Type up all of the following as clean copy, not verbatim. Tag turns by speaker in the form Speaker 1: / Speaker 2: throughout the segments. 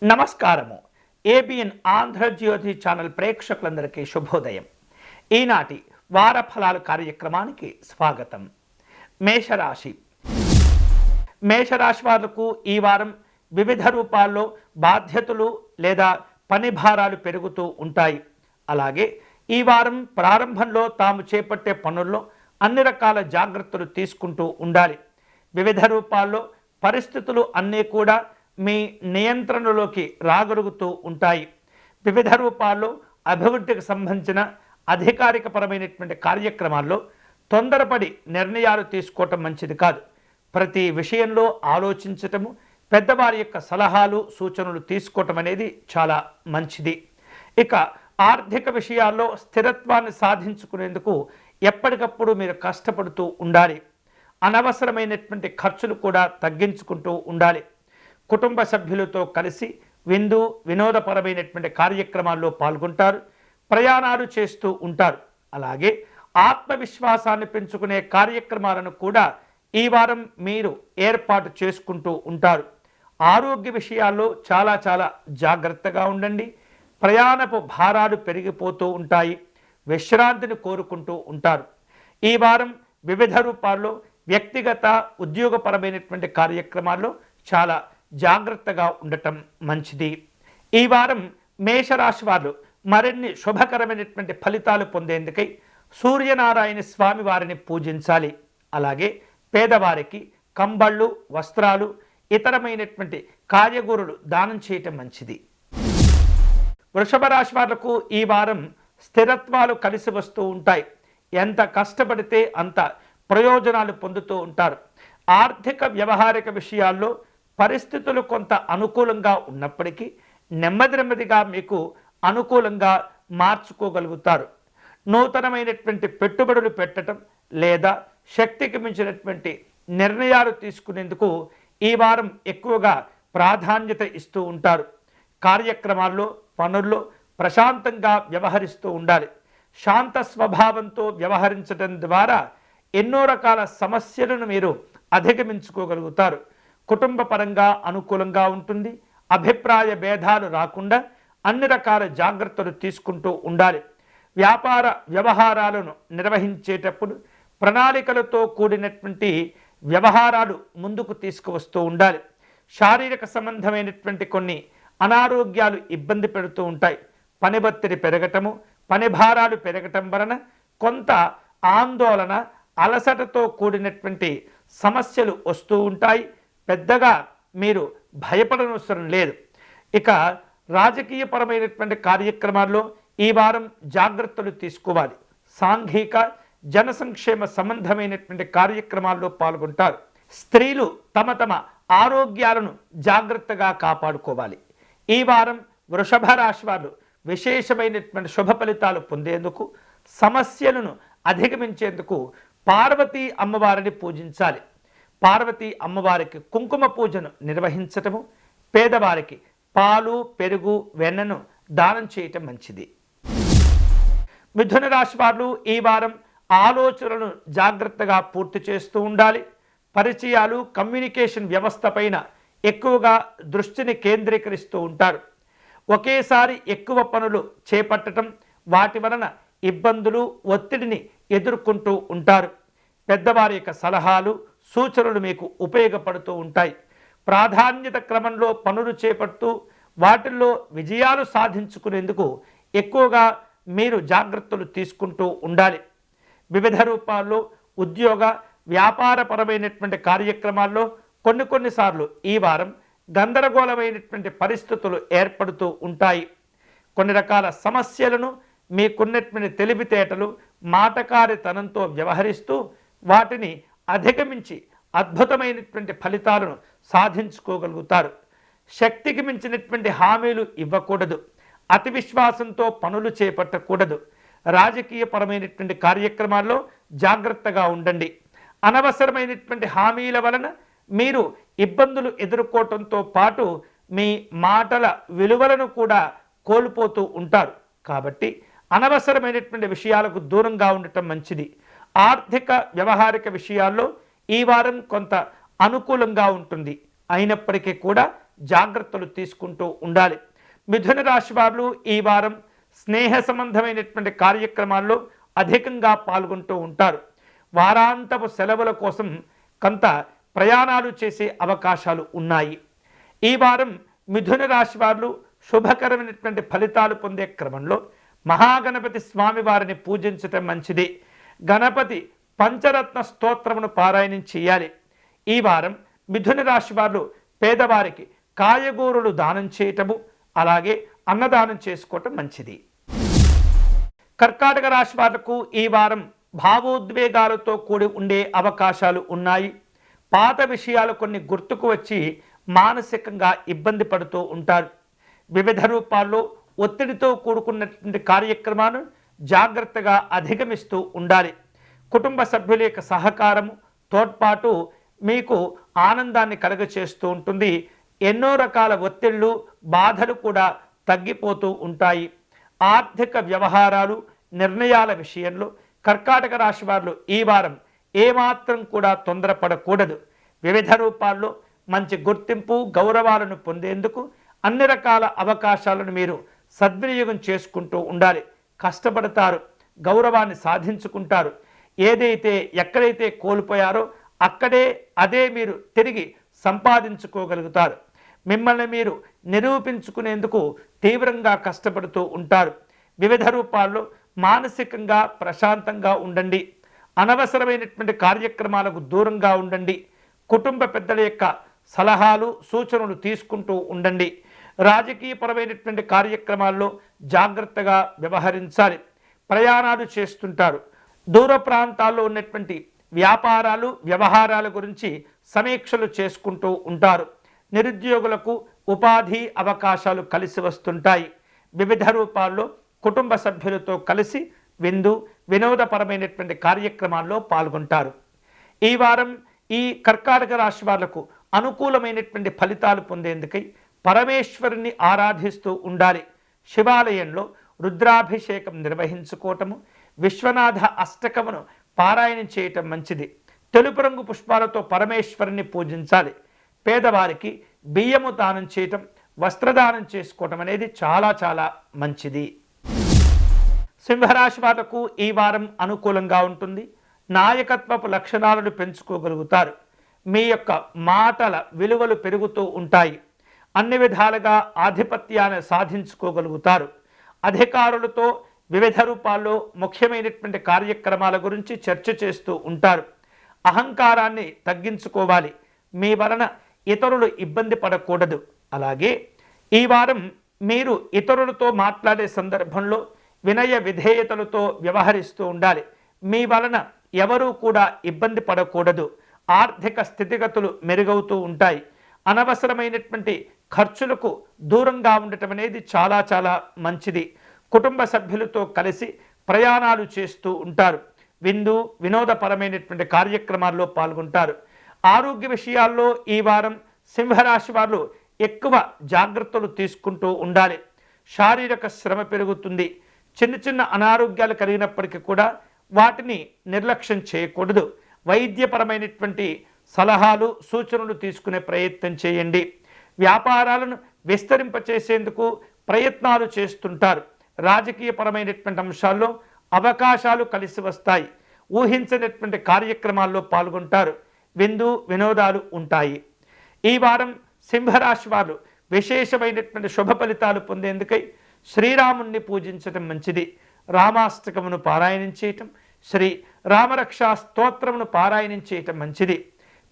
Speaker 1: నమస్కారము. ABN Andhra Jyothi channel ప్రేక్షకులందరికీ శుభోదయం. ఈనాటి వార ఫలాలు కార్యక్రమానికి స్వాగతం. మేషరాశి వాళ్లకు ఈ వారం వివిధ రూపాల్లో బాధ్యతలు లేదా పని భారాలు పెరుగుతూ ఉంటాయి. అలాగే ఈ వారం ప్రారంభంలో తాము చేపట్టే పనుల్లో అన్ని రకాల జాగ్రత్తలు తీసుకుంటూ ఉండాలి. వివిధ రూపాల్లో పరిస్థితులు అన్నీ కూడా మీ నియంత్రణలోకి రాగలుగుతూ ఉంటాయి. వివిధ రూపాల్లో అభివృద్ధికి సంబంధించిన అధికారికపరమైనటువంటి కార్యక్రమాల్లో తొందరపడి నిర్ణయాలు తీసుకోవటం మంచిది కాదు. ప్రతి విషయంలో ఆలోచించటము, పెద్దవారి యొక్క సలహాలు సూచనలు తీసుకోవటం అనేది చాలా మంచిది. ఇక ఆర్థిక విషయాల్లో స్థిరత్వాన్ని సాధించుకునేందుకు ఎప్పటికప్పుడు మీరు కష్టపడుతూ ఉండాలి. అనవసరమైనటువంటి ఖర్చులు కూడా తగ్గించుకుంటూ ఉండాలి. కుటుంబ సభ్యులతో కలిసి విందు వినోదపరమైనటువంటి కార్యక్రమాల్లో పాల్గొంటారు. ప్రయాణాలు చేస్తూ ఉంటారు. అలాగే ఆత్మవిశ్వాసాన్ని పెంచుకునే కార్యక్రమాలను కూడా ఈ వారం మీరు ఏర్పాటు చేసుకుంటూ ఉంటారు. ఆరోగ్య విషయాల్లో చాలా జాగ్రత్తగా ఉండండి. ప్రయాణపు భారాలు పెరిగిపోతూ ఉంటాయి. విశ్రాంతిని కోరుకుంటూ ఉంటారు. ఈ వారం వివిధ రూపాల్లో వ్యక్తిగత ఉద్యోగపరమైనటువంటి కార్యక్రమాల్లో చాలా జాగ్రత్తగా ఉండటం మంచిది. ఈ వారం మేషరాశి వారు మరిన్ని శుభకరమైనటువంటి ఫలితాలు పొందేందుకై సూర్యనారాయణ స్వామి వారిని పూజించాలి. అలాగే పేదవారికి కంబళ్ళు, వస్త్రాలు, ఇతరమైనటువంటి కాయగూరలు దానం చేయటం మంచిది. వృషభ రాశి వాళ్లకు ఈ వారం స్థిరత్వాలు కలిసి వస్తూ ఉంటాయి. ఎంత కష్టపడితే అంత ప్రయోజనాలు పొందుతూ ఉంటారు. ఆర్థిక వ్యవహారిక విషయాల్లో పరిస్థితులు కొంత అనుకూలంగా ఉన్నప్పటికీ నెమ్మదిగా మీకు అనుకూలంగా మార్చుకోగలుగుతారు. నూతనమైనటువంటి పెట్టుబడులు పెట్టడం లేదా శక్తికి మించినటువంటి నిర్ణయాలు తీసుకునేందుకు ఈ వారం ఎక్కువగా ప్రాధాన్యత ఇస్తూ ఉంటారు. కార్యక్రమాల్లో పనుల్లో ప్రశాంతంగా వ్యవహరిస్తూ ఉండాలి. శాంత స్వభావంతో వ్యవహరించడం ద్వారా ఎన్నో రకాల సమస్యలను మీరు అధిగమించుకోగలుగుతారు. కుటుంబ పరంగా అనుకూలంగా ఉంటుంది. అభిప్రాయ భేదాలు రాకుండా అన్ని రకాల జాగ్రత్తలు తీసుకుంటూ ఉండాలి. వ్యాపార వ్యవహారాలను నిర్వహించేటప్పుడు ప్రణాళికలతో కూడినటువంటి వ్యవహారాలు ముందుకు తీసుకువస్తూ ఉండాలి. శారీరక సంబంధమైనటువంటి కొన్ని అనారోగ్యాలు ఇబ్బంది పెడుతూ ఉంటాయి. పని ఒత్తిడి పెరగటము, పని భారాలు పెరగటం వలన కొంత ఆందోళన, అలసటతో కూడినటువంటి సమస్యలు వస్తూ ఉంటాయి. పెద్దగా మీరు భయపడనవసరం లేదు. ఇక రాజకీయపరమైనటువంటి కార్యక్రమాల్లో ఈ వారం జాగ్రత్తలు తీసుకోవాలి. సాంఘిక జన సంక్షేమ సంబంధమైనటువంటి కార్యక్రమాల్లో పాల్గొంటారు. స్త్రీలు తమ ఆరోగ్యాలను జాగ్రత్తగా కాపాడుకోవాలి. ఈ వారం వృషభ రాశి వారు విశేషమైనటువంటి శుభ ఫలితాలు పొందేందుకు, సమస్యలను అధిగమించేందుకు పార్వతీ అమ్మవారిని పూజించాలి. పార్వతీ అమ్మవారికి కుంకుమ పూజను నిర్వహించటము, పేదవారికి పాలు, పెరుగు, వెన్నను దానం చేయటం మంచిది. మిథున రాశి వారు ఈ వారం ఆలోచనలను జాగ్రత్తగా పూర్తి చేస్తూ ఉండాలి. పరిచయాలు, కమ్యూనికేషన్ వ్యవస్థ పైన ఎక్కువగా దృష్టిని కేంద్రీకరిస్తూ ఉంటారు. ఒకేసారి ఎక్కువ పనులు చేపట్టడం, వాటి వలన ఇబ్బందులు, ఒత్తిడిని ఎదుర్కొంటూ ఉంటారు. పెద్దవారి యొక్క సలహాలు సూచనలు మీకు ఉపయోగపడుతూ ఉంటాయి. ప్రాధాన్యత క్రమంలో పనులు చేపడుతూ వాటిల్లో విజయాలు సాధించుకునేందుకు ఎక్కువగా మీరు జాగ్రత్తలు తీసుకుంటూ ఉండాలి. వివిధ రూపాల్లో ఉద్యోగ వ్యాపారపరమైనటువంటి కార్యక్రమాల్లో కొన్నిసార్లు ఈ వారం గందరగోళమైనటువంటి పరిస్థితులు ఏర్పడుతూ ఉంటాయి. కొన్ని రకాల సమస్యలను మీకున్నటువంటి తెలివితేటలు, మాటకారితనంతో వ్యవహరిస్తూ వాటిని అధిగమించి అద్భుతమైనటువంటి ఫలితాలను సాధించుకోగలుగుతారు. శక్తికి మించినటువంటి హామీలు ఇవ్వకూడదు. అతి విశ్వాసంతో పనులు చేపట్టకూడదు. రాజకీయపరమైనటువంటి కార్యక్రమాల్లో జాగ్రత్తగా ఉండండి. అనవసరమైనటువంటి హామీల వలన మీరు ఇబ్బందులు ఎదుర్కోవటంతో పాటు మీ మాటల విలువలను కూడా కోల్పోతూ ఉంటారు. కాబట్టి అనవసరమైనటువంటి విషయాలకు దూరంగా ఉండటం మంచిది. ఆర్థిక వ్యవహారిక విషయాల్లో ఈ వారం కొంత అనుకూలంగా ఉంటుంది. అయినప్పటికీ కూడా జాగ్రత్తలు తీసుకుంటూ ఉండాలి. మిథున రాశి వారు ఈ వారం స్నేహ సంబంధమైనటువంటి కార్యక్రమాల్లో అధికంగా పాల్గొంటూ ఉంటారు. వారాంతపు సెలవుల కోసం కొంత ప్రయాణాలు చేసే అవకాశాలు ఉన్నాయి. ఈ వారం మిథున రాశి వారు శుభకరమైనటువంటి ఫలితాలు పొందే క్రమంలో మహాగణపతి స్వామి వారిని పూజించటం మంచిది. గణపతి పంచరత్న స్తోత్రమును పారాయణం చేయాలి. ఈ వారం మిథున రాశి వారు పేదవారికి కాయగూరలు దానం చేయటము, అలాగే అన్నదానం చేసుకోవటం మంచిది. కర్కాటక రాశి వాళ్లకు ఈ వారం భావోద్వేగాలతో కూడి ఉండే అవకాశాలు ఉన్నాయి. పాత విషయాలు కొన్ని గుర్తుకు వచ్చి మానసికంగా ఇబ్బంది పడుతూ ఉంటారు. వివిధ రూపాల్లో ఒత్తిడితో కూడుకున్నటువంటి కార్యక్రమాలను జాగ్రత్తగా అధిగమిస్తూ ఉండాలి. కుటుంబ సభ్యుల యొక్క సహకారము, తోడ్పాటు మీకు ఆనందాన్ని కలుగచేస్తూ ఉంటుంది. ఎన్నో రకాల ఒత్తిళ్ళు, బాధలు కూడా తగ్గిపోతూ ఉంటాయి. ఆర్థిక వ్యవహారాలు, నిర్ణయాల విషయంలో కర్కాటక రాశి వారు ఈ వారం ఏమాత్రం కూడా తొందరపడకూడదు. వివిధ రూపాల్లో మంచి గుర్తింపు, గౌరవాలను పొందేందుకు అన్ని రకాల అవకాశాలను మీరు సద్వినియోగం చేసుకుంటూ ఉండాలి. కష్టపడతారు, గౌరవాన్ని సాధించుకుంటారు. ఏదైతే ఎక్కడైతే కోల్పోయారో అదే మీరు తిరిగి సంపాదించుకోగలుగుతారు. మిమ్మల్ని మీరు నిరూపించుకునేందుకు తీవ్రంగా కష్టపడుతూ ఉంటారు. వివిధ రూపాల్లో మానసికంగా ప్రశాంతంగా ఉండండి. అనవసరమైనటువంటి కార్యక్రమాలకు దూరంగా ఉండండి. కుటుంబ పెద్దల యొక్క సలహాలు, సూచనలు తీసుకుంటూ ఉండండి. రాజకీయపరమైనటువంటి కార్యక్రమాల్లో జాగ్రత్తగా వ్యవహరించాలి. ప్రయాణాలు చేస్తుంటారు. దూర ప్రాంతాల్లో ఉన్నటువంటి వ్యాపారాలు, వ్యవహారాల గురించి సమీక్షలు చేసుకుంటూ ఉంటారు. నిరుద్యోగులకు ఉపాధి అవకాశాలు కలిసి వస్తుంటాయి. వివిధ రూపాల్లో కుటుంబ సభ్యులతో కలిసి వినోదపరమైనటువంటి కార్యక్రమాల్లో పాల్గొంటారు. ఈ వారం ఈ కర్కాటక రాశి వాళ్లకు అనుకూలమైనటువంటి ఫలితాలు పొందేందుకై పరమేశ్వరుని ఆరాధిస్తూ ఉండాలి. శివాలయంలో రుద్రాభిషేకం నిర్వహించుకోవటము, విశ్వనాథ అష్టకమును పారాయణం చేయటం మంచిది. తెలుపు రంగు పుష్పాలతో పరమేశ్వరుని పూజించాలి. పేదవారికి బియ్యము దానం చేయటం, వస్త్రదానం చేసుకోవటం అనేది చాలా చాలా మంచిది. సింహరాశి వాళ్లకు ఈ వారం అనుకూలంగా ఉంటుంది. నాయకత్వపు లక్షణాలను పెంచుకోగలుగుతారు. మీ యొక్క మాటల విలువలు పెరుగుతూ ఉంటాయి. అన్ని విధాలుగా ఆధిపత్యాన్ని సాధించుకోగలుగుతారు. అధికారులతో వివిధ రూపాల్లో ముఖ్యమైనటువంటి కార్యక్రమాల గురించి చర్చ చేస్తూ ఉంటారు. అహంకారాన్ని తగ్గించుకోవాలి. మీ వలన ఇతరులు ఇబ్బంది పడకూడదు. అలాగే ఈ వారం మీరు ఇతరులతో మాట్లాడే సందర్భంలో వినయ విధేయతలతో వ్యవహరిస్తూ ఉండాలి. మీ వలన ఎవరూ కూడా ఇబ్బంది పడకూడదు. ఆర్థిక స్థితిగతులు మెరుగవుతూ ఉంటాయి. అనవసరమైనటువంటి ఖర్చులకు దూరంగా ఉండటం అనేది చాలా చాలా మంచిది. కుటుంబ సభ్యులతో కలిసి ప్రయాణాలు చేస్తూ ఉంటారు. వినోదపరమైనటువంటి కార్యక్రమాల్లో పాల్గొంటారు. ఆరోగ్య విషయాల్లో ఈ వారం సింహరాశి వారు ఎక్కువ జాగ్రత్తలు తీసుకుంటూ ఉండాలి. శారీరక శ్రమ పెరుగుతుంది. చిన్న చిన్న అనారోగ్యాలు కలిగినప్పటికీ కూడా వాటిని నిర్లక్ష్యం చేయకూడదు. వైద్యపరమైనటువంటి సలహాలు, సూచనలు తీసుకునే ప్రయత్నం చేయండి. వ్యాపారాలను విస్తరింపచేసేందుకు ప్రయత్నాలు చేస్తుంటారు. రాజకీయపరమైనటువంటి అంశాల్లో అవకాశాలు కలిసి వస్తాయి. ఊహించనటువంటి కార్యక్రమాల్లో పాల్గొంటారు. వినోదాలు ఉంటాయి. ఈ వారం సింహరాశి వారు విశేషమైనటువంటి శుభ ఫలితాలు పొందేందుకై శ్రీరాముణ్ణి పూజించటం మంచిది. రామాష్టకమును పారాయణం చేయటం, శ్రీ రామరక్షా స్తోత్రమును పారాయణం చేయటం మంచిది.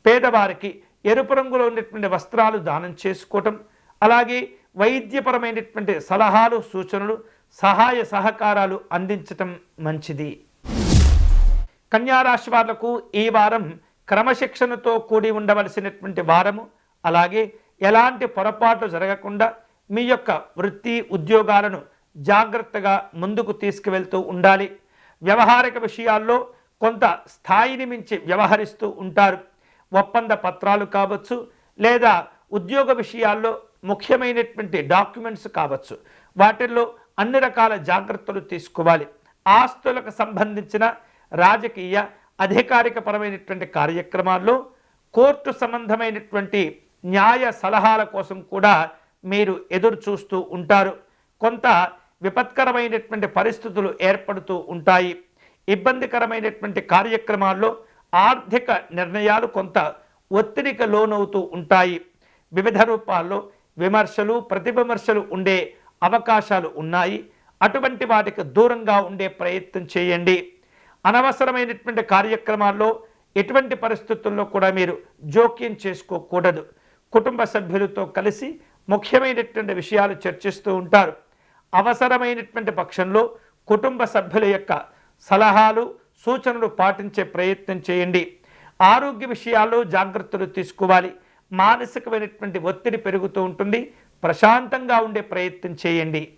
Speaker 1: పేదవారికి ఎరుపు రంగులో ఉన్నటువంటి వస్త్రాలు దానం చేసుకోవటం, అలాగే వైద్యపరమైనటువంటి సలహాలు, సూచనలు, సహాయ సహకారాలు అందించటం మంచిది. కన్యారాశి వాళ్లకు ఈ వారం క్రమశిక్షణతో కూడి ఉండవలసినటువంటి వారము. అలాగే ఎలాంటి పొరపాటు జరగకుండా మీ యొక్క వృత్తి, ఉద్యోగాలను జాగ్రత్తగా ముందుకు తీసుకువెళ్తూ ఉండాలి. వ్యవహారిక విషయాల్లో కొంత స్థాయిని మించి వ్యవహరిస్తూ ఉంటారు. ఒప్పంద పత్రాలు కావచ్చు, లేదా ఉద్యోగ విషయాల్లో ముఖ్యమైనటువంటి డాక్యుమెంట్స్ కావచ్చు, వాటిల్లో అన్ని రకాల జాగ్రత్తలు తీసుకోవాలి. ఆస్తులకు సంబంధించిన రాజకీయ, అధికారిక పరమైనటువంటి కార్యక్రమాల్లో, కోర్టు సంబంధమైనటువంటి న్యాయ సలహాల కోసం కూడా మీరు ఎదురు చూస్తూ ఉంటారు. కొంత విపత్కరమైనటువంటి పరిస్థితులు ఏర్పడుతూ ఉంటాయి. ఇబ్బందికరమైనటువంటి కార్యక్రమాల్లో ఆర్థిక నిర్ణయాలు కొంత ఒత్తిడికి లోనవుతూ ఉంటాయి. వివిధ రూపాల్లో విమర్శలు ప్రతివిమర్శలు ఉండే అవకాశాలు ఉన్నాయి. అటువంటి వాటికి దూరంగా ఉండే ప్రయత్నం చేయండి. అనవసరమైనటువంటి కార్యక్రమాల్లో ఎటువంటి పరిస్థితుల్లో కూడా మీరు జోక్యం చేసుకోకూడదు. కుటుంబ సభ్యులతో కలిసి ముఖ్యమైనటువంటి విషయాలు చర్చిస్తూ ఉంటారు. అవసరమైనటువంటి పక్షంలో కుటుంబ సభ్యుల యొక్క సలహాలు సూచనలు పాటించే ప్రయత్నం చేయండి. ఆరోగ్య విషయాల్లో జాగ్రత్తలు తీసుకోవాలి. మానసికమైనటువంటి ఒత్తిడి పెరుగుతూ ఉంటుంది. ప్రశాంతంగా ఉండే ప్రయత్నం చేయండి.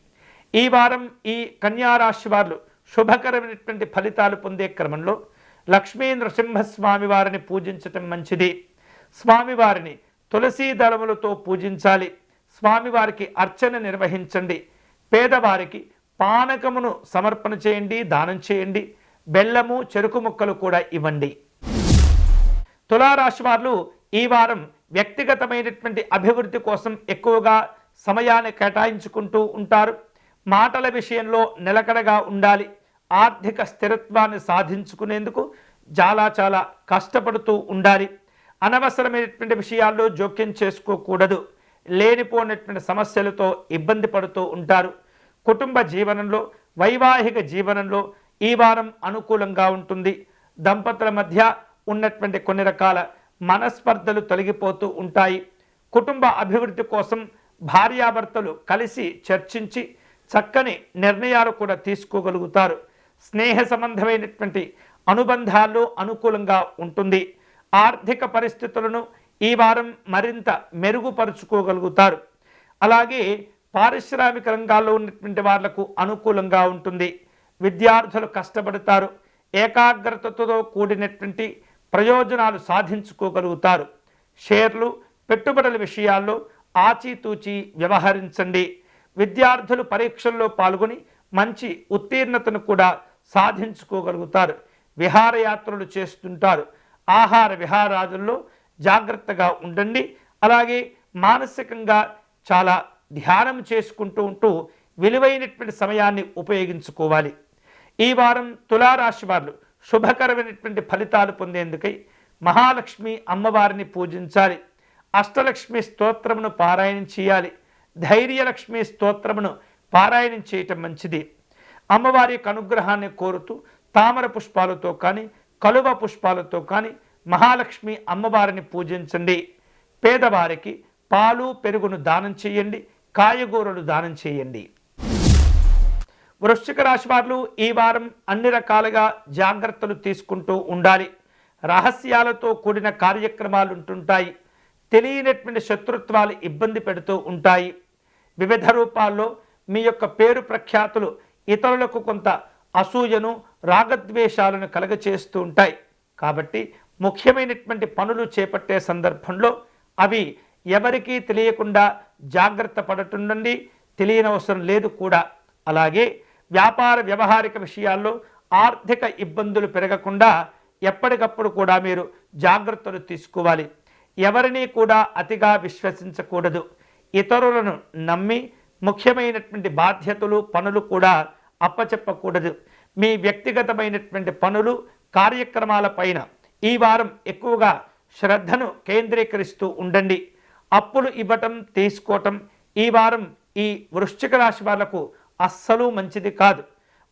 Speaker 1: ఈ వారం ఈ కన్యారాశి వారు శుభకరమైనటువంటి ఫలితాలు పొందే క్రమంలో లక్ష్మీ నృసింహస్వామి వారిని పూజించటం మంచిది. స్వామివారిని తులసీ దళములతో పూజించాలి. స్వామివారికి అర్చన నిర్వహించండి. పేదవారికి పానకమును సమర్పణ చేయండి, దానం చేయండి. బెల్లము చెరుకు ముక్కలు కూడా ఇవ్వండి. తులారాశి వారు ఈ వారం వ్యక్తిగతమైనటువంటి అభివృద్ధి కోసం ఎక్కువగా సమయాన్ని కేటాయించుకుంటూ ఉంటారు. మాటల విషయంలో నిలకడగా ఉండాలి. ఆర్థిక స్థిరత్వాన్ని సాధించుకునేందుకు చాలా కష్టపడుతూ ఉండాలి. అనవసరమైనటువంటి విషయాల్లో జోక్యం చేసుకోకూడదు. లేనిపోయినటువంటి సమస్యలతో ఇబ్బంది పడుతూ ఉంటారు. కుటుంబ జీవనంలో వైవాహిక జీవనంలో ఈ వారం అనుకూలంగా ఉంటుంది. దంపతుల మధ్య ఉన్నటువంటి కొన్ని రకాల మనస్పర్ధలు తొలగిపోతూ ఉంటాయి. కుటుంబ అభివృద్ధి కోసం భార్యాభర్తలు కలిసి చర్చించి చక్కని నిర్ణయాలు కూడా తీసుకోగలుగుతారు. స్నేహ సంబంధమైనటువంటి అనుబంధాల్లో అనుకూలంగా ఉంటుంది. ఆర్థిక పరిస్థితులను ఈ వారం మరింత మెరుగుపరుచుకోగలుగుతారు. అలాగే పారిశ్రామిక రంగాల్లో ఉన్నటువంటి వాళ్లకు అనుకూలంగా ఉంటుంది. విద్యార్థులు కష్టపడతారు. ఏకాగ్రతతో కూడినటువంటి ప్రయోజనాలు సాధించుకోగలుగుతారు. షేర్లు పెట్టుబడుల విషయాల్లో ఆచితూచి వ్యవహరించండి. విద్యార్థులు పరీక్షల్లో పాల్గొని మంచి ఉత్తీర్ణతను కూడా సాధించుకోగలుగుతారు. విహారయాత్రలు చేస్తుంటారు. ఆహార విహారాదుల్లో జాగ్రత్తగా ఉండండి. అలాగే మానసికంగా చాలా ధ్యానం చేసుకుంటూ ఉంటూ విలువైనటువంటి సమయాన్ని ఉపయోగించుకోవాలి. ఈ వారం తులారాశి వారు శుభకరమైనటువంటి ఫలితాలు పొందేందుకై మహాలక్ష్మి అమ్మవారిని పూజించాలి. అష్టలక్ష్మి స్తోత్రమును పారాయణం చేయాలి. ధైర్యలక్ష్మి స్తోత్రమును పారాయణం చేయటం మంచిది. అమ్మవారి యొక్క అనుగ్రహాన్ని కోరుతూ తామర పుష్పాలతో కానీ కలువ పుష్పాలతో కానీ మహాలక్ష్మి అమ్మవారిని పూజించండి. పేదవారికి పాలు పెరుగును దానం చేయండి. కాయగూరలు దానం చేయండి. వృశ్చిక రాశి వారు ఈ వారం అన్ని రకాలుగా జాగ్రత్తలు తీసుకుంటూ ఉండాలి. రహస్యాలతో కూడిన కార్యక్రమాలు ఉంటుంటాయి. తెలియనటువంటి శత్రుత్వాలు ఇబ్బంది పెడుతూ ఉంటాయి. వివిధ రూపాల్లో మీ యొక్క పేరు ప్రఖ్యాతులు ఇతరులకు కొంత అసూయను రాగద్వేషాలను కలగచేస్తూ ఉంటాయి. కాబట్టి ముఖ్యమైనటువంటి పనులు చేపట్టే సందర్భంలో అవి ఎవరికీ తెలియకుండా జాగ్రత్త పడుతుండండి. తెలియనవసరం లేదు కూడా. అలాగే వ్యాపార వ్యవహారిక విషయాల్లో ఆర్థిక ఇబ్బందులు పెరగకుండా ఎప్పటికప్పుడు కూడా మీరు జాగ్రత్తలు తీసుకోవాలి. ఎవరిని కూడా అతిగా విశ్వసించకూడదు. ఇతరులను నమ్మి ముఖ్యమైనటువంటి బాధ్యతలు పనులు కూడా అప్పచెప్పకూడదు. మీ వ్యక్తిగతమైనటువంటి పనులు కార్యక్రమాలపైన ఈ వారం ఎక్కువగా శ్రద్ధను కేంద్రీకరిస్తూ ఉండండి. అప్పులు ఇవ్వటం తీసుకోవటం ఈ వారం ఈ వృశ్చిక రాశి వాళ్లకు అస్సలు మంచిది కాదు.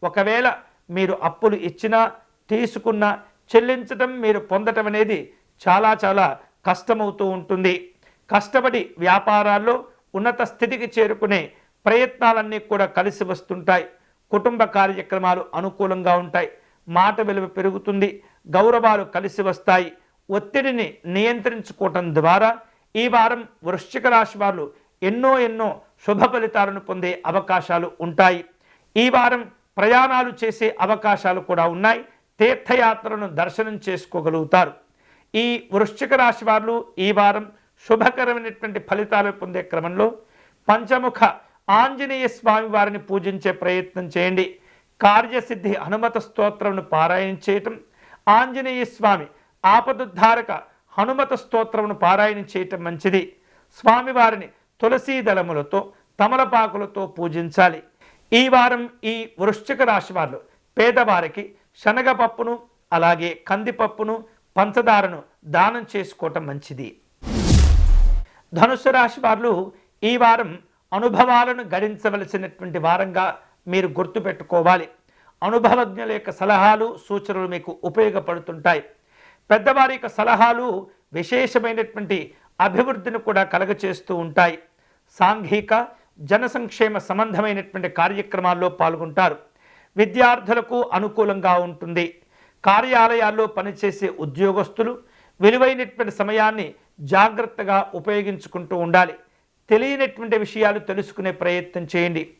Speaker 1: ఒకవేళ మీరు అప్పులు ఇచ్చినా తీసుకున్నా చెల్లించటం మీరు పొందటం అనేది చాలా కష్టమవుతూ ఉంటుంది. కష్టపడి వ్యాపారాల్లో ఉన్నత స్థితికి చేరుకునే ప్రయత్నాలన్నీ కూడా కలిసి వస్తుంటాయి. కుటుంబ కార్యక్రమాలు అనుకూలంగా ఉంటాయి. మాట విలువ పెరుగుతుంది. గౌరవాలు కలిసి వస్తాయి. ఒత్తిడిని నియంత్రించుకోవటం ద్వారా ఈ వారం వృశ్చిక రాశి వారు ఎన్నో శుభ ఫలితాలను పొందే అవకాశాలు ఉంటాయి. ఈ వారం ప్రయాణాలు చేసే అవకాశాలు కూడా ఉన్నాయి. తీర్థయాత్రలను దర్శనం చేసుకోగలుగుతారు. ఈ వృశ్చిక రాశి వారు ఈ వారం శుభకరమైనటువంటి ఫలితాలు పొందే క్రమంలో పంచముఖ ఆంజనేయ స్వామి వారిని పూజించే ప్రయత్నం చేయండి. కార్యసిద్ధి హనుమత స్తోత్రంను పారాయణ చేయటం, ఆంజనేయ స్వామి ఆపదుద్ధారక హనుమత స్తోత్రమును పారాయణ చేయటం మంచిది. స్వామివారిని తులసీ దళములతో తమలపాకులతో పూజించాలి. ఈ వారం ఈ వృశ్చిక రాశి వారు పేదవారికి శనగపప్పును అలాగే కందిపప్పును పంచదారను దానం చేసుకోవటం మంచిది. ధనుస్సు రాశి వారు ఈ వారం అనుభవాలను గడించవలసినటువంటి వారంగా మీరు గుర్తుపెట్టుకోవాలి. అనుభవజ్ఞుల యొక్క సలహాలు సూచనలు మీకు ఉపయోగపడుతుంటాయి. పెద్దవారి యొక్క సలహాలు విశేషమైనటువంటి అభివృద్ధిని కూడా కలగచేస్తూ ఉంటాయి. సాంఘిక జన సంక్షేమ సంబంధమైనటువంటి కార్యక్రమాల్లో పాల్గొంటారు. విద్యార్థులకు అనుకూలంగా ఉంటుంది. కార్యాలయాల్లో పనిచేసే ఉద్యోగస్తులు విలువైనటువంటి సమయాన్ని జాగ్రత్తగా ఉపయోగించుకుంటూ ఉండాలి. తెలియనటువంటి విషయాలు తెలుసుకునే ప్రయత్నం చేయండి.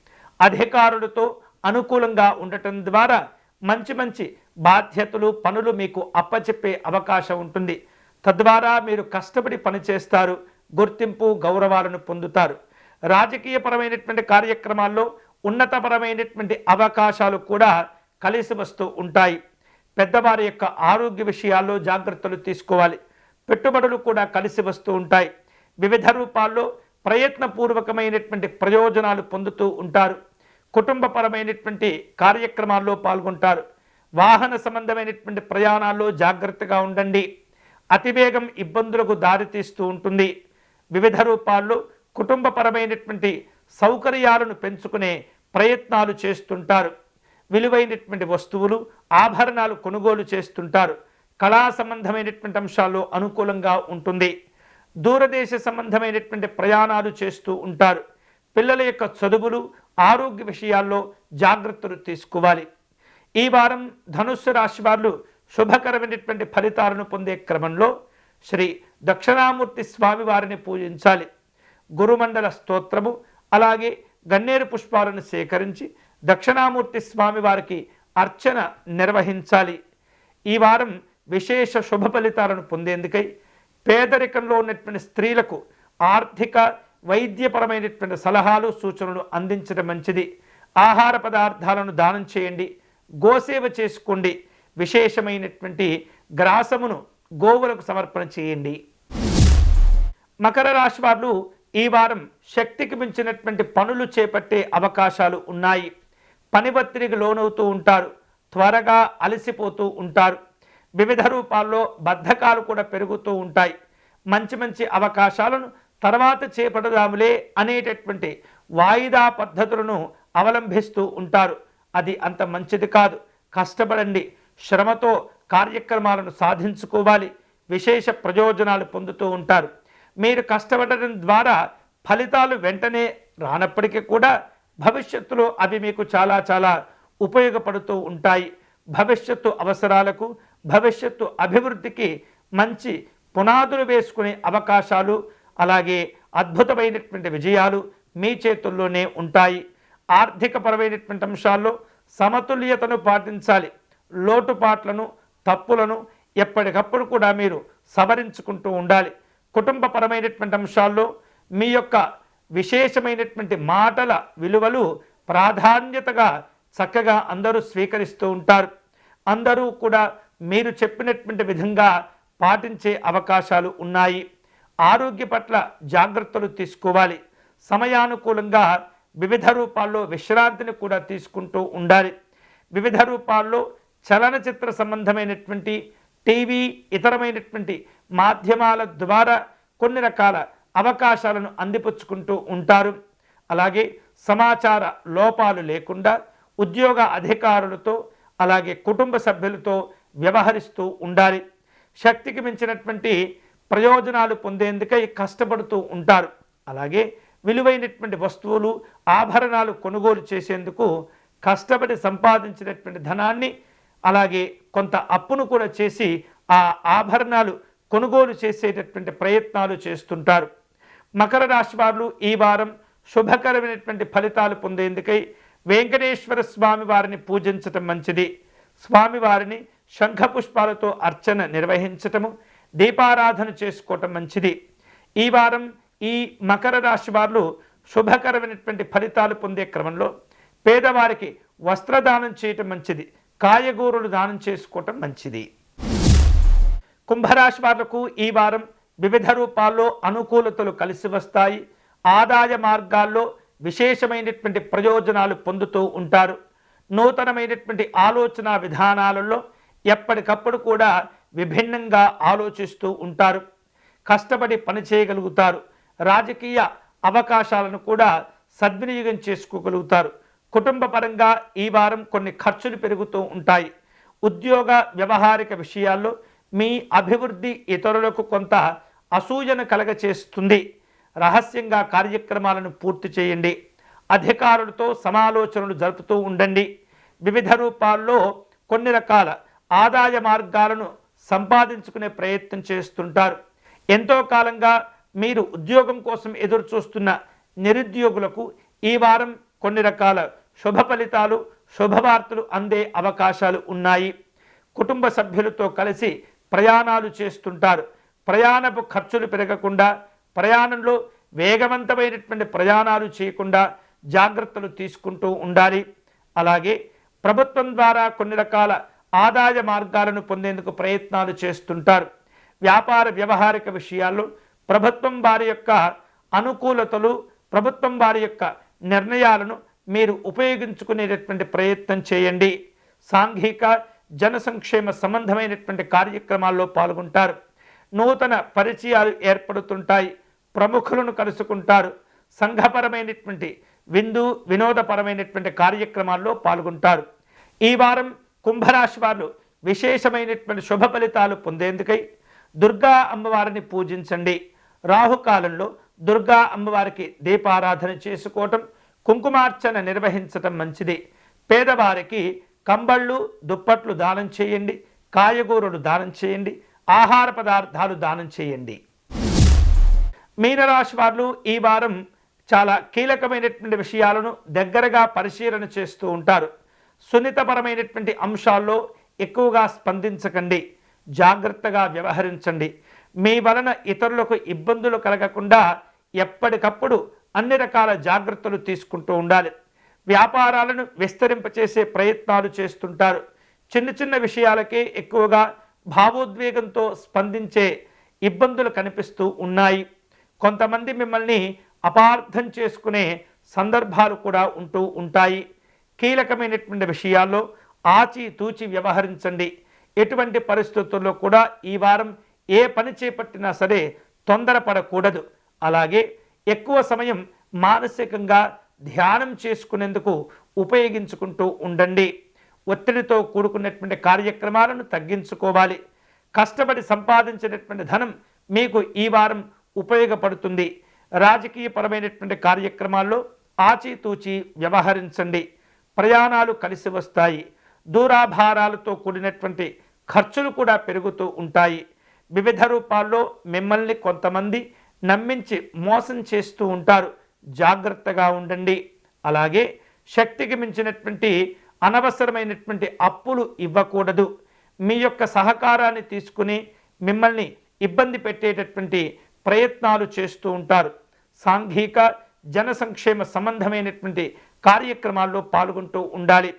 Speaker 1: అధికారులతో అనుకూలంగా ఉండటం ద్వారా మంచి మంచి బాధ్యతలు పనులు మీకు అప్పచెప్పే అవకాశం ఉంటుంది. తద్వారా మీరు కష్టపడి పనిచేస్తారు, గుర్తింపు గౌరవాలను పొందుతారు. రాజకీయపరమైనటువంటి కార్యక్రమాల్లో ఉన్నతపరమైనటువంటి అవకాశాలు కూడా కలిసి వస్తూ ఉంటాయి. పెద్దవారి యొక్క ఆరోగ్య విషయాల్లో జాగ్రత్తలు తీసుకోవాలి. పెట్టుబడులు కూడా కలిసి వస్తూ ఉంటాయి. వివిధ రూపాల్లో ప్రయత్నపూర్వకమైనటువంటి ప్రయోజనాలు పొందుతూ ఉంటారు. కుటుంబపరమైనటువంటి కార్యక్రమాల్లో పాల్గొంటారు. వాహన సంబంధమైనటువంటి ప్రయాణాల్లో జాగ్రత్తగా ఉండండి. అతివేగం ఇబ్బందులకు దారితీస్తూ ఉంటుంది. వివిధ రూపాల్లో కుటుంబపరమైనటువంటి సౌకర్యాలను పెంచుకునే ప్రయత్నాలు చేస్తుంటారు. విలువైనటువంటి వస్తువులు ఆభరణాలు కొనుగోలు చేస్తుంటారు. కళా సంబంధమైనటువంటి అంశాల్లో అనుకూలంగా ఉంటుంది. దూరదేశ సంబంధమైనటువంటి ప్రయాణాలు చేస్తూ ఉంటారు. పిల్లల యొక్క చదువులు ఆరోగ్య విషయాల్లో జాగ్రత్తలు తీసుకోవాలి. ఈ వారం ధనుస్సు రాశి వారు శుభకరమైనటువంటి ఫలితాలను పొందే క్రమంలో శ్రీ దక్షిణామూర్తి స్వామి వారిని పూజించాలి. గురుమండల స్తోత్రము అలాగే గన్నేరు పుష్పాలను సేకరించి దక్షిణామూర్తి స్వామి వారికి అర్చన నిర్వహించాలి. ఈ వారం విశేష శుభ ఫలితాలను పొందేందుకై పేదరికంలో ఉన్నటువంటి స్త్రీలకు ఆర్థిక వైద్యపరమైనటువంటి సలహాలు సూచనలు అందించడం మంచిది. ఆహార పదార్థాలను దానం చేయండి. గోసేవ చేసుకోండి. విశేషమైనటువంటి గ్రాసమును గోవులకు సమర్పణ చేయండి. మకర రాశి వారు ఈ వారం శక్తికి మించినటువంటి పనులు చేపట్టే అవకాశాలు ఉన్నాయి. పని ఒత్తిడికి లోనవుతూ ఉంటారు. త్వరగా అలసిపోతూ ఉంటారు. వివిధ రూపాల్లో బద్ధకాలు కూడా పెరుగుతూ ఉంటాయి. మంచి మంచి అవకాశాలను తర్వాత చేపడదాములే అనేటటువంటి వాయిదా పద్ధతులను అవలంబిస్తూ ఉంటారు. అది అంత మంచిది కాదు. కష్టపడండి. శ్రమతో కార్యక్రమాలను సాధించుకోవాలి. విశేష ప్రయోజనాలు పొందుతూ ఉంటారు. మీరు కష్టపడడం ద్వారా ఫలితాలు వెంటనే రానప్పటికీ కూడా భవిష్యత్తులో అవి మీకు చాలా చాలా ఉపయోగపడుతూ ఉంటాయి. భవిష్యత్తు అవసరాలకు భవిష్యత్తు అభివృద్ధికి మంచి పునాదులు వేసుకునే అవకాశాలు అలాగే అద్భుతమైనటువంటి విజయాలు మీ చేతుల్లోనే ఉంటాయి. ఆర్థికపరమైనటువంటి అంశాల్లో సమతుల్యతను పాటించాలి. లోటుపాట్లను తప్పులను ఎప్పటికప్పుడు కూడా మీరు సవరించుకుంటూ ఉండాలి. కుటుంబపరమైనటువంటి అంశాల్లో మీ యొక్క విశేషమైనటువంటి మాటల విలువలు ప్రాధాన్యతగా చక్కగా అందరూ స్వీకరిస్తూ ఉంటారు. అందరూ కూడా మీరు చెప్పినటువంటి విధంగా పాటించే అవకాశాలు ఉన్నాయి. ఆరోగ్య పట్ల జాగ్రత్తలు తీసుకోవాలి. సమయానుకూలంగా వివిధ రూపాల్లో విశ్రాంతిని కూడా తీసుకుంటూ ఉండాలి. వివిధ రూపాల్లో చలనచిత్ర సంబంధమైనటువంటి టీవీ ఇతరమైనటువంటి మాధ్యమాల ద్వారా కొన్ని రకాల అవకాశాలను అందిపుచ్చుకుంటూ ఉంటారు. అలాగే సమాచార లోపాలు లేకుండా ఉద్యోగ అధికారులతో అలాగే కుటుంబ సభ్యులతో వ్యవహరిస్తూ ఉండాలి. శక్తికి మించినటువంటి ప్రయోజనాలు పొందేందుకై కష్టపడుతూ ఉంటారు. అలాగే విలువైనటువంటి వస్తువులు ఆభరణాలు కొనుగోలు చేసేందుకు కష్టపడి సంపాదించినటువంటి ధనాన్ని అలాగే కొంత అప్పును కూడా చేసి ఆ ఆభరణాలు కొనుగోలు చేసేటటువంటి ప్రయత్నాలు చేస్తుంటారు. మకర రాశి వారు ఈ వారం శుభకరమైనటువంటి ఫలితాలు పొందేందుకై వెంకటేశ్వర స్వామి వారిని పూజించటం మంచిది. స్వామివారిని శంఖపుష్పాలతో అర్చన నిర్వహించటము దీపారాధన చేసుకోవటం మంచిది. ఈ వారం ఈ మకర రాశి వారు శుభకరమైనటువంటి ఫలితాలు పొందే క్రమంలో పేదవారికి వస్త్రదానం చేయటం మంచిది. కాయగూరలు దానం చేసుకోవటం మంచిది. కుంభరాశి వాళ్లకు ఈ వారం వివిధ రూపాల్లో అనుకూలతలు కలిసి వస్తాయి. ఆదాయ మార్గాల్లో విశేషమైనటువంటి ప్రయోజనాలు పొందుతూ ఉంటారు. నూతనమైనటువంటి ఆలోచన విధానాలలో ఎప్పటికప్పుడు కూడా విభిన్నంగా ఆలోచిస్తూ ఉంటారు. కష్టపడి పని చేయగలుగుతారు. రాజకీయ అవకాశాలను కూడా సద్వినియోగం చేసుకోగలుగుతారు. కుటుంబ పరంగా ఈ వారం కొన్ని ఖర్చులు పెరుగుతూ ఉంటాయి. ఉద్యోగ వ్యవహారిక విషయాల్లో మీ అభివృద్ధి ఇతరులకు కొంత అసూయను కలగచేస్తుంది. రహస్యంగా కార్యక్రమాలను పూర్తి చేయండి. అధికారులతో సమాలోచనలు జరుపుతూ ఉండండి. వివిధ రూపాల్లో కొన్ని రకాల ఆదాయ మార్గాలను సంపాదించుకునే ప్రయత్నం చేస్తుంటారు. ఎంతో కాలంగా మీరు ఉద్యోగం కోసం ఎదురు చూస్తున్న నిరుద్యోగులకు ఈ వారం కొన్ని రకాల శుభ ఫలితాలు, శుభవార్తలు అందే అవకాశాలు ఉన్నాయి. కుటుంబ సభ్యులతో కలిసి ప్రయాణాలు చేస్తుంటారు. ప్రయాణపు ఖర్చులు పెరగకుండా, ప్రయాణంలో వేగవంతమైనటువంటి ప్రయాణాలు చేయకుండా జాగ్రత్తలు తీసుకుంటూ ఉండాలి. అలాగే ప్రభుత్వం ద్వారా కొన్ని రకాల ఆదాయ మార్గాలను పొందేందుకు ప్రయత్నాలు చేస్తుంటారు. వ్యాపార వ్యవహారిక విషయాల్లో ప్రభుత్వం వారి యొక్క అనుకూలతలు, ప్రభుత్వం వారి యొక్క నిర్ణయాలను మీరు ఉపయోగించుకునేటటువంటి ప్రయత్నం చేయండి. సాంఘిక జన సంక్షేమ సంబంధమైనటువంటి కార్యక్రమాల్లో పాల్గొంటారు. నూతన పరిచయాలు ఏర్పడుతుంటాయి. ప్రముఖులను కలుసుకుంటారు. సంఘపరమైనటువంటి వినోదపరమైనటువంటి కార్యక్రమాల్లో పాల్గొంటారు. ఈ వారం కుంభరాశి వారు విశేషమైనటువంటి శుభ ఫలితాలు పొందేందుకై దుర్గా అమ్మవారిని పూజించండి. రాహుకాలంలో దుర్గా అమ్మవారికి దీపారాధన చేసుకోవటం, కుంకుమార్చన నిర్వహించటం మంచిది. పేదవారికి కంబళ్ళు, దుప్పట్లు దానం చేయండి. కాయగూరలు దానం చేయండి. ఆహార పదార్థాలు దానం చేయండి. మీనరాశి వారు ఈ వారం చాలా కీలకమైనటువంటి విషయాలను దగ్గరగా పరిశీలన చేస్తూ ఉంటారు. సున్నితపరమైనటువంటి అంశాల్లో ఎక్కువగా స్పందించకండి. జాగ్రత్తగా వ్యవహరించండి. మీ వలన ఇతరులకు ఇబ్బందులు కలగకుండా ఎప్పటికప్పుడు అన్ని రకాల జాగ్రత్తలు తీసుకుంటూ ఉండాలి. వ్యాపారాలను విస్తరింపచేసే ప్రయత్నాలు చేస్తుంటారు. చిన్న చిన్న విషయాలకే ఎక్కువగా భావోద్వేగంతో స్పందించే ఇబ్బందులు కనిపిస్తూ ఉన్నాయి. కొంతమంది మిమ్మల్ని అపార్థం చేసుకునే సందర్భాలు కూడా ఉంటూ ఉంటాయి. కీలకమైనటువంటి విషయాల్లో ఆచితూచి వ్యవహరించండి. ఎటువంటి పరిస్థితుల్లో కూడా ఈ వారం ఏ పని చేపట్టినా సరే తొందరపడకూడదు. అలాగే ఎక్కువ సమయం మానసికంగా ధ్యానం చేసుకునేందుకు ఉపయోగించుకుంటూ ఉండండి. ఒత్తిడితో కూడుకున్నటువంటి కార్యక్రమాలను తగ్గించుకోవాలి. కష్టపడి సంపాదించినటువంటి ధనం మీకు ఈ వారం ఉపయోగపడుతుంది. రాజకీయపరమైనటువంటి కార్యక్రమాల్లో ఆచితూచి వ్యవహరించండి. ప్రయాణాలు కలిసి వస్తాయి. దూరాభారాలతో కూడినటువంటి ఖర్చులు కూడా పెరుగుతూ ఉంటాయి. వివిధ రూపాల్లో మిమ్మల్ని కొంతమంది నమ్మించి మోసం చేస్తూ ఉంటారు. జాగ్రత్తగా ఉండండి. అలాగే శక్తికి మించినటువంటి అనవసరమైనటువంటి అప్పులు ఇవ్వకూడదు. మీ యొక్క సహకారాన్ని తీసుకుని మిమ్మల్ని ఇబ్బంది పెట్టేటటువంటి ప్రయత్నాలు చేస్తూ ఉంటారు. సాంఘిక జన సంక్షేమ సంబంధమైనటువంటి కార్యక్రమాల్లో పాల్గొంటూ ఉండాలి.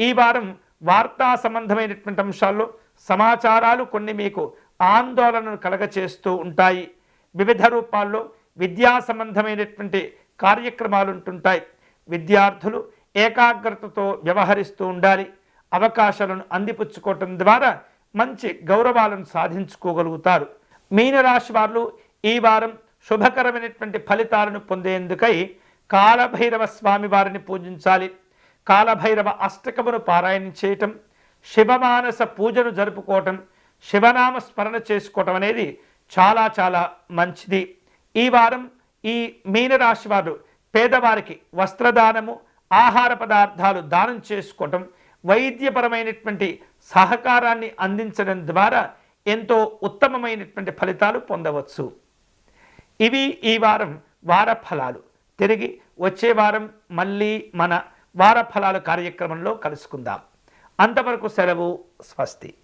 Speaker 1: ఈ వారం వార్తా సంబంధమైనటువంటి అంశాల్లో సమాచారాలు కొన్ని మీకు ఆందోళనను కలగచేస్తూ ఉంటాయి. వివిధ రూపాల్లో విద్యా సంబంధమైనటువంటి కార్యక్రమాలు ఉంటుంటాయి. విద్యార్థులు ఏకాగ్రతతో వ్యవహరిస్తూ ఉండాలి. అవకాశాలను అందిపుచ్చుకోవటం ద్వారా మంచి గౌరవాలను సాధించుకోగలుగుతారు. మీనరాశి వారు ఈ వారం శుభకరమైనటువంటి ఫలితాలను పొందేందుకై కాలభైరవ స్వామి వారిని పూజించాలి. కాలభైరవ అష్టకమును పారాయణం చేయటం, శివమానస పూజను జరుపుకోవటం, శివనామ స్మరణ చేసుకోవటం అనేది చాలా చాలా మంచిది. ఈ వారం ఈ మీనరాశి వారు పేదవారికి వస్త్రదానము, ఆహార పదార్థాలు దానం చేసుకోవటం, వైద్యపరమైనటువంటి సహకారాన్ని అందించడం ద్వారా ఎంతో ఉత్తమమైనటువంటి ఫలితాలు పొందవచ్చు. ఇవి ఈ వారం వార ఫలాలు. తిరిగి వచ్చే వారం మళ్ళీ మన వార ఫలాలు కార్యక్రమంలో కలుసుకుందాం. అంతవరకు సెలవు. స్వస్తి.